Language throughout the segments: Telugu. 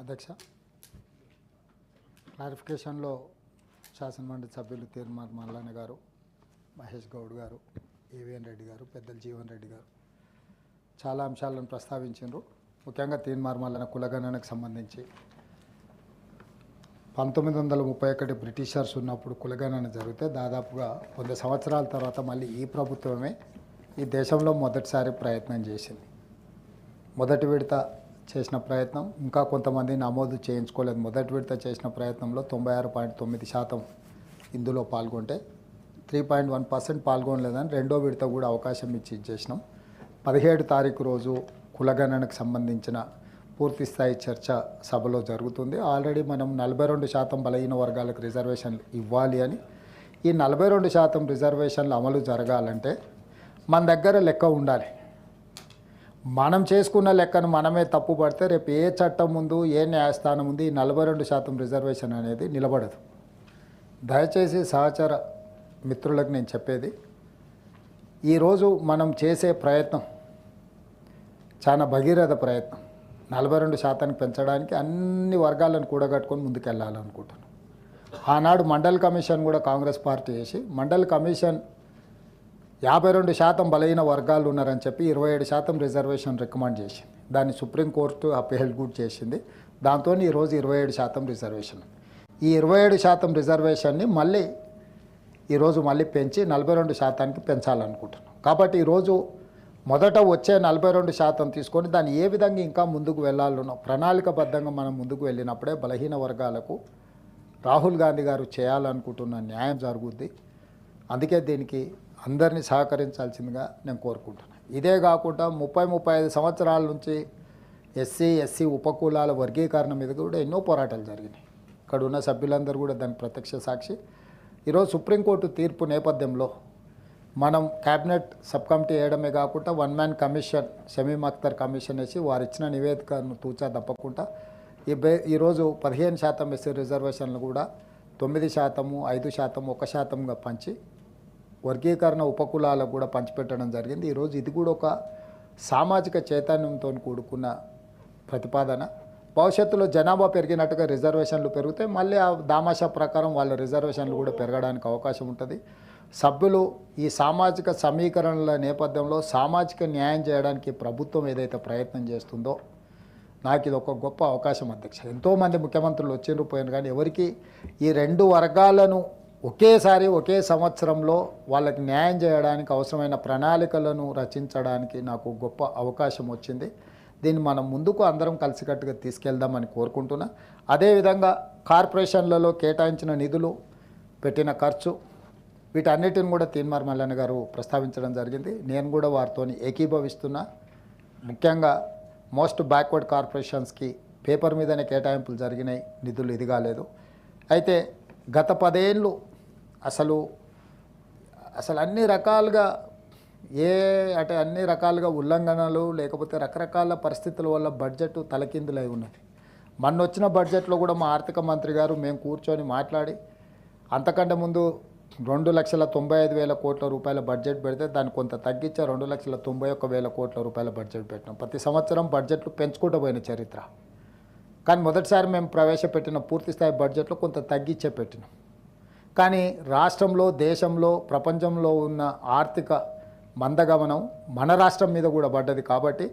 అధ్యక్ష, క్లారిఫికేషన్లో శాసనమండలి సభ్యులు తీర్మార్ మల్లన్న గారు, మహేష్ గౌడ్ గారు, ఏవిఎన్ రెడ్డి గారు, పెద్దలు జీవన్ రెడ్డి గారు చాలా అంశాలను ప్రస్తావించారు. ముఖ్యంగా తీర్మార్ మల్లన్న కులగణనకు సంబంధించి 1931 బ్రిటిషర్స్ ఉన్నప్పుడు కులగణన జరిగితే దాదాపుగా 100 సంవత్సరాల తర్వాత మళ్ళీ ఈ ప్రభుత్వమే ఈ దేశంలో మొదటిసారి ప్రయత్నం చేసింది. మొదటి విడత చేసిన ప్రయత్నం ఇంకా కొంతమంది నమోదు చేయించుకోలేదు. మొదటి విడత చేసిన ప్రయత్నంలో 96.9% ఇందులో పాల్గొంటే 3.1% పాల్గొనలేదని రెండో విడత కూడా అవకాశం ఇచ్చి చేసినాం. 17 తారీఖు రోజు కులగణనకు సంబంధించిన పూర్తి స్థాయి చర్చ సభలో జరుగుతుంది. ఆల్రెడీ మనం 42% బలహీన వర్గాలకు రిజర్వేషన్లు ఇవ్వాలి అని, ఈ 42% రిజర్వేషన్లు అమలు జరగాలంటే మన దగ్గర లెక్క ఉండాలి. మనం చేసుకున్న లెక్కను మనమే తప్పు పడితే రేపు ఏ చట్టం ముందు ఏ న్యాయస్థానం ముందు ఈ 42% రిజర్వేషన్ అనేది నిలబడదు. దయచేసి సహచర మిత్రులకు నేను చెప్పేది, ఈరోజు మనం చేసే ప్రయత్నం చాలా భగీరథ ప్రయత్నం. 42% పెంచడానికి అన్ని వర్గాలను కూడగట్టుకొని ముందుకెళ్ళాలనుకుంటున్నాం. ఆనాడు మండల్ కమిషన్ కూడా కాంగ్రెస్ పార్టీ చేసి మండల్ కమిషన్ 52% బలహీన వర్గాలు ఉన్నారని చెప్పి 27% రిజర్వేషన్ రికమెండ్ చేసింది. దాన్ని సుప్రీంకోర్టు అప్పీల్ కూడా చేసింది. దాంతో ఈరోజు 27% రిజర్వేషన్. ఈ 27% రిజర్వేషన్ని ఈరోజు మళ్ళీ పెంచి 42%కి పెంచాలనుకుంటున్నాం. కాబట్టి ఈరోజు మొదట వచ్చే 42% తీసుకొని దాన్ని ఏ విధంగా ఇంకా ముందుకు వెళ్ళాలనో ప్రణాళికబద్ధంగా మనం ముందుకు వెళ్ళినప్పుడే బలహీన వర్గాలకు రాహుల్ గాంధీ గారు చేయాలనుకుంటున్న న్యాయం జరుగుద్ది. అందుకే దీనికి అందరినీ సహకరించాల్సిందిగా నేను కోరుకుంటున్నాను. ఇదే కాకుండా 30-35 సంవత్సరాల నుంచి ఎస్సీ ఉపకులాల వర్గీకరణ మీద కూడా ఎన్నో పోరాటాలు జరిగినాయి. ఇక్కడ ఉన్న సభ్యులందరూ కూడా దానికి ప్రత్యక్ష సాక్షి. ఈరోజు సుప్రీంకోర్టు తీర్పు నేపథ్యంలో మనం క్యాబినెట్ సబ్ కమిటీ వేయడమే కాకుండా 1 man commission, Shamim Akhtar commission వేసి వారు ఇచ్చిన నివేదికను తూచా తప్పకుండా ఈరోజు 15% ఎస్సీ రిజర్వేషన్లు కూడా 9%, 5%, 1%గా పంచి వర్గీకరణ ఉపకులాలకు కూడా పంచిపెట్టడం జరిగింది. ఈరోజు ఇది కూడా ఒక సామాజిక చైతన్యంతో కూడుకున్న ప్రతిపాదన. భవిష్యత్తులో జనాభా పెరిగినట్టుగా రిజర్వేషన్లు పెరిగితే మళ్ళీ ఆ దామాషా ప్రకారం వాళ్ళ రిజర్వేషన్లు కూడా పెరగడానికి అవకాశం ఉంటుంది. సభ్యులు ఈ సామాజిక సమీకరణల నేపథ్యంలో సామాజిక న్యాయం చేయడానికి ప్రభుత్వం ఏదైతే ప్రయత్నం చేస్తుందో నాకు ఇది ఒక గొప్ప అవకాశం అధ్యక్ష. ఎంతోమంది ముఖ్యమంత్రులు వచ్చిండ్రు పోయినారు, కానీ ఎవరికి ఈ రెండు వర్గాలను ఒకేసారి ఒకే సంవత్సరంలో వాళ్ళకి న్యాయం చేయడానికి అవసరమైన ప్రణాళికలను రచించడానికి నాకు గొప్ప అవకాశం వచ్చింది. దీన్ని మనం ముందుకు అందరం కలిసికట్టుగా తీసుకెళ్దామని కోరుకుంటున్నా. అదేవిధంగా కార్పొరేషన్లలో కేటాయించిన నిధులు, పెట్టిన ఖర్చు, వీటన్నిటిని కూడా తీర్మార్ మల్లన్న గారు ప్రస్తావించడం జరిగింది. నేను కూడా వారితో ఏకీభవిస్తున్నా. ముఖ్యంగా మోస్ట్ బ్యాక్వర్డ్ కార్పొరేషన్స్కి పేపర్ మీదనే కేటాయింపులు జరిగినాయి, నిధులు ఇది కాలేదు. అయితే గత 10 ఏళ్ళు అసలు అన్ని రకాలుగా అన్ని రకాలుగా ఉల్లంఘనలు లేకపోతే రకరకాల పరిస్థితుల వల్ల బడ్జెట్ తలకిందులై ఉన్నది. మొన్న వచ్చిన బడ్జెట్లో కూడా మా ఆర్థిక మంత్రి గారు మేము కూర్చొని మాట్లాడి అంతకంటే ముందు 2,95,000 కోట్ల రూపాయల బడ్జెట్ పెడితే దాన్ని కొంత తగ్గించే 2,91,000 కోట్ల రూపాయల బడ్జెట్ పెట్టినాం. ప్రతి సంవత్సరం బడ్జెట్లు పెంచుకుంటూ పోయిన చరిత్ర. కానీ మొదటిసారి మేము ప్రవేశపెట్టిన పూర్తిస్థాయి బడ్జెట్లో కొంత తగ్గించే పెట్టినాం. కానీ రాష్ట్రంలో, దేశంలో, ప్రపంచంలో ఉన్న ఆర్థిక మందగమనం మన రాష్ట్రం మీద కూడా పడ్డది. కాబట్టి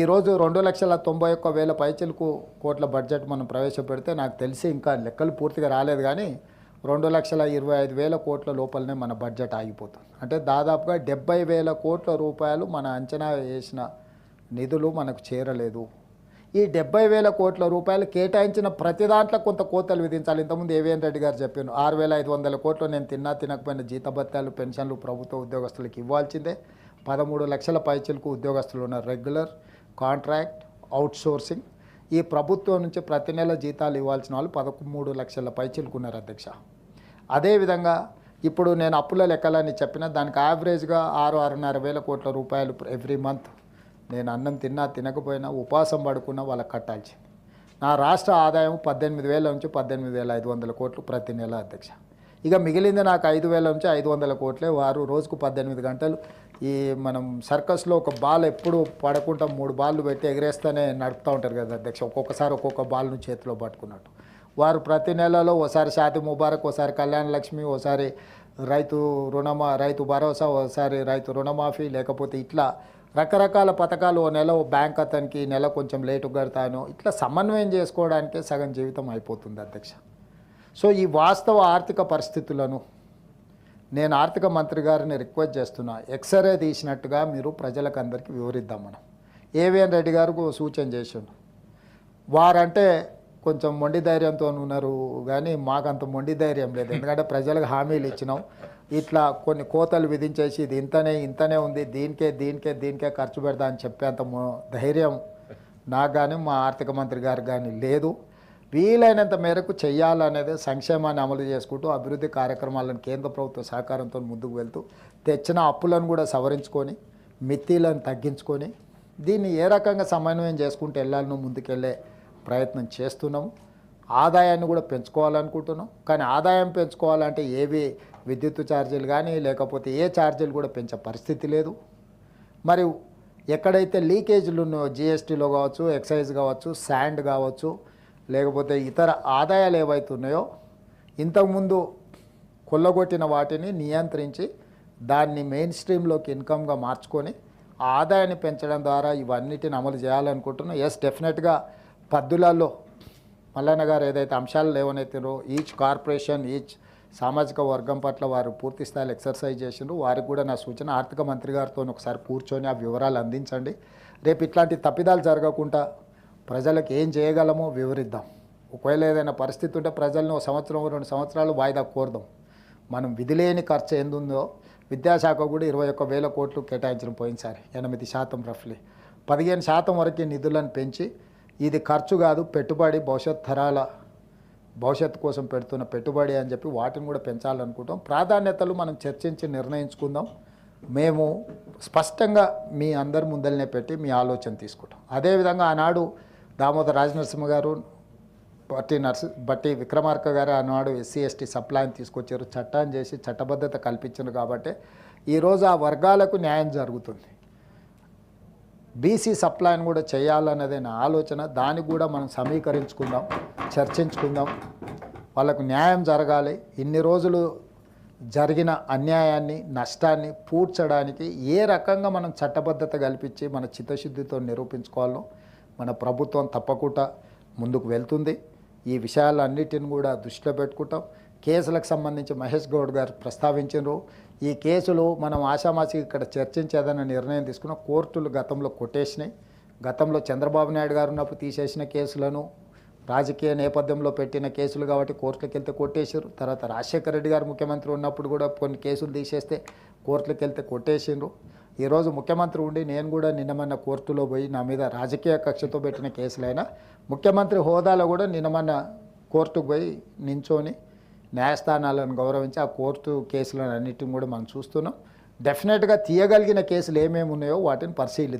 ఈరోజు 2,91,000 పైచిలకు కోట్ల బడ్జెట్ మనం ప్రవేశపెడితే నాకు తెలిసి ఇంకా లెక్కలు పూర్తిగా రాలేదు, కానీ 2,25,000 కోట్ల లోపలనే మన బడ్జెట్ ఆగిపోతుంది. అంటే దాదాపుగా 70,000 కోట్ల రూపాయలు మన అంచనా వేసిన నిధులు మనకు చేరలేదు. ఈ 70,000 కోట్ల రూపాయలు కేటాయించిన ప్రతి దాంట్లో కొంత కోతలు విధించాలి. ఇంతకుముందు ఏవిఎన్ రెడ్డి గారు చెప్పాను, 6,500 కోట్లు నేను తినకపోయిన జీతభత్యాలు, పెన్షన్లు ప్రభుత్వ ఉద్యోగస్తులకు ఇవ్వాల్సిందే. 13 లక్షల పైచిలకు ఉద్యోగస్తులు ఉన్నారు, రెగ్యులర్, కాంట్రాక్ట్, అవుట్సోర్సింగ్. ఈ ప్రభుత్వం నుంచి ప్రతి నెల జీతాలు ఇవ్వాల్సిన వాళ్ళు 13 లక్షల పైచిలకు ఉన్నారు అధ్యక్ష. అదేవిధంగా ఇప్పుడు నేను అప్పుల లెక్కలని చెప్పిన దానికి యావరేజ్గా 6,500 కోట్ల రూపాయలు ఎవ్రీ మంత్ నేను అన్నం తినకపోయినా ఉపవాసం పడుకున్నా వాళ్ళకి కట్టాల్సింది. నా రాష్ట్ర ఆదాయం 18,000 నుంచి 18,500 కోట్లు ప్రతి నెల అధ్యక్ష. ఇక మిగిలింది నాకు 5,000 నుంచి 500 కోట్లే. వారు రోజుకు 18 గంటలు ఈ మనం సర్కస్లో ఒక బాల్ ఎప్పుడు పడకుండా 3 బాళ్ళు పెట్టి ఎగరేస్తూనే నడుపుతూ ఉంటారు కదా అధ్యక్ష, ఒక్కొక్కసారి ఒక్కొక్క బాల్ను చేతిలో పట్టుకున్నట్టు. వారు ప్రతి నెలలో ఓసారి షాది ముబారక్, ఓసారి కళ్యాణ లక్ష్మి, ఓసారి రైతు భరోసా, ఓసారి రైతు రుణమాఫీ, లేకపోతే ఇట్లా రకరకాల పథకాలు. ఓ నెల ఓ బ్యాంక్ అతనికి నెల కొంచెం లేటు కడతాను, ఇట్లా సమన్వయం చేసుకోవడానికే సగం జీవితం అయిపోతుంది అధ్యక్ష. సో ఈ వాస్తవ ఆర్థిక పరిస్థితులను నేను ఆర్థిక మంత్రి గారిని రిక్వెస్ట్ చేస్తున్నా, ఎక్స్రే తీసినట్టుగా మీరు ప్రజలకు అందరికీ వివరిద్దాం. మనం ఏవిఎన్ రెడ్డి గారికి సూచన చేసిండు, వారంటే కొంచెం మొండి ధైర్యంతో ఉన్నారు కానీ మాకంత మొండి ధైర్యం లేదు. ఎందుకంటే ప్రజలకు హామీలు ఇచ్చినాం, ఇట్లా కొన్ని కోతలు విధించేసి ఇది ఇంతనే ఉంది, దీనికే ఖర్చు పెడతా అని చెప్పేంత ధైర్యం నాకు కానీ మా ఆర్థిక మంత్రి గారికి కానీ లేదు. వీలైనంత మేరకు చేయాలనేది సంక్షేమాన్ని అమలు చేసుకుంటూ అభివృద్ధి కార్యక్రమాలను కేంద్ర ప్రభుత్వ సహకారంతో ముందుకు వెళ్తూ తెచ్చిన అప్పులను కూడా సవరించుకొని మిత్తిలను తగ్గించుకొని దీన్ని ఏ రకంగా సమన్వయం చేసుకుంటూ వెళ్ళాలనో ముందుకెళ్ళే ప్రయత్నం చేస్తున్నాం. ఆదాయాన్ని కూడా పెంచుకోవాలనుకుంటున్నాం, కానీ ఆదాయం పెంచుకోవాలంటే ఏవి విద్యుత్ ఛార్జీలు కానీ లేకపోతే ఏ ఛార్జీలు కూడా పెంచే పరిస్థితి లేదు. మరియు ఎక్కడైతే లీకేజీలు ఉన్నాయో జిఎస్టీలో కావచ్చు, ఎక్సైజ్ కావచ్చు, శాండ్ కావచ్చు, లేకపోతే ఇతర ఆదాయాలు ఏవైతే ఉన్నాయో ఇంతకుముందు కొల్లగొట్టిన వాటిని నియంత్రించి దాన్ని మెయిన్ స్ట్రీమ్లోకి ఇన్కమ్గా మార్చుకొని ఆ ఆదాయాన్ని పెంచడం ద్వారా ఇవన్నిటిని అమలు చేయాలనుకుంటున్నాం. ఎస్, డెఫినెట్గా పద్దులలో మల్లన్న గారు ఏదైతే అంశాలు లేవనెత్తారో ఈచ్ కార్పొరేషన్, ఈచ్ సామాజిక వర్గం పట్ల వారు పూర్తి స్థాయిలో ఎక్సర్సైజ్ చేసిండ్రు. వారికి కూడా నా సూచన, ఆర్థిక మంత్రి గారితో ఒకసారి కూర్చొని ఆ వివరాలు అందించండి. రేపు ఇట్లాంటి తప్పిదాలు జరగకుండా ప్రజలకు ఏం చేయగలమో వివరిద్దాం. ఒకవేళ ఏదైనా పరిస్థితి ఉంటే ప్రజలను 1 సంవత్సరం 2 సంవత్సరాలు వాయిదా కోరదాం. మనం విధిలేని ఖర్చు ఎందుందో విద్యాశాఖ కూడా 21,000 కోట్లు కేటాయించిన పోయినసారి 8% రఫ్లీ 15% వరకు నిధులను పెంచి ఇది ఖర్చు కాదు పెట్టుబడి, భవిష్యత్ తరాల భవిష్యత్తు కోసం పెడుతున్న పెట్టుబడి అని చెప్పి వాటిని కూడా పెంచాలనుకుంటాం. ప్రాధాన్యతలు మనం చర్చించి నిర్ణయించుకుందాం. మేము స్పష్టంగా మీ అందరి ముందరనే పెట్టి మీ ఆలోచన తీసుకుంటాం. అదేవిధంగా ఆనాడు దామోదర్ రాజనరసింహ గారు, బట్టి విక్రమార్క గారు ఆనాడు ఎస్సీ ఎస్టీ సప్లైని తీసుకొచ్చారు, చట్టాన్ని చేసి చట్టబద్ధత కల్పించారు. కాబట్టి ఈరోజు ఆ వర్గాలకు న్యాయం జరుగుతుంది. బీసీ సప్లైని కూడా చేయాలన్నదే నా ఆలోచన. దానికి కూడా మనం సమీకరించుకుందాం, చర్చించుకుందాం. వాళ్ళకు న్యాయం జరగాలి. ఇన్ని రోజులు జరిగిన అన్యాయాన్ని, నష్టాన్ని పూడ్చడానికి ఏ రకంగా మనం చట్టబద్ధత కల్పించి మన చిత్తశుద్ధితో నిరూపించుకోవాలో మన ప్రభుత్వం తప్పకుండా ముందుకు వెళ్తుంది. ఈ విషయాలన్నిటిని కూడా దృష్టిలో పెట్టుకుంటాం. కేసులకు సంబంధించి మహేష్ గౌడ్ గారు ప్రస్తావించారు. ఈ కేసులు మనం ఆషామాషి ఇక్కడ చర్చించేదన్న నిర్ణయం తీసుకున్న కోర్టులు గతంలో కొట్టేసినాయి. గతంలో చంద్రబాబు నాయుడు గారు ఉన్నప్పుడు తీసేసిన కేసులను రాజకీయ నేపథ్యంలో పెట్టిన కేసులు కాబట్టి కోర్టులకు వెళ్తే కొట్టేసారు. తర్వాత రాజశేఖర రెడ్డి గారు ముఖ్యమంత్రి ఉన్నప్పుడు కూడా కొన్ని కేసులు తీసేస్తే కోర్టులకు వెళ్తే కొట్టేసిండ్రు. ఈరోజు ముఖ్యమంత్రి ఉండి నేను కూడా నిన్నమన్న కోర్టులో పోయి నా మీద రాజకీయ కక్షతో పెట్టిన కేసులైనా ముఖ్యమంత్రి హోదాలో కూడా నిన్నమన్న కోర్టుకు పోయి నించొని న్యాయస్థానాలను గౌరవించి ఆ కోర్టు కేసులను అన్నిటిని కూడా మనం చూస్తున్నాం. డెఫినెట్గా తీయగలిగిన కేసులు ఏమేమి ఉన్నాయో వాటిని పరిశీలిద్దాం.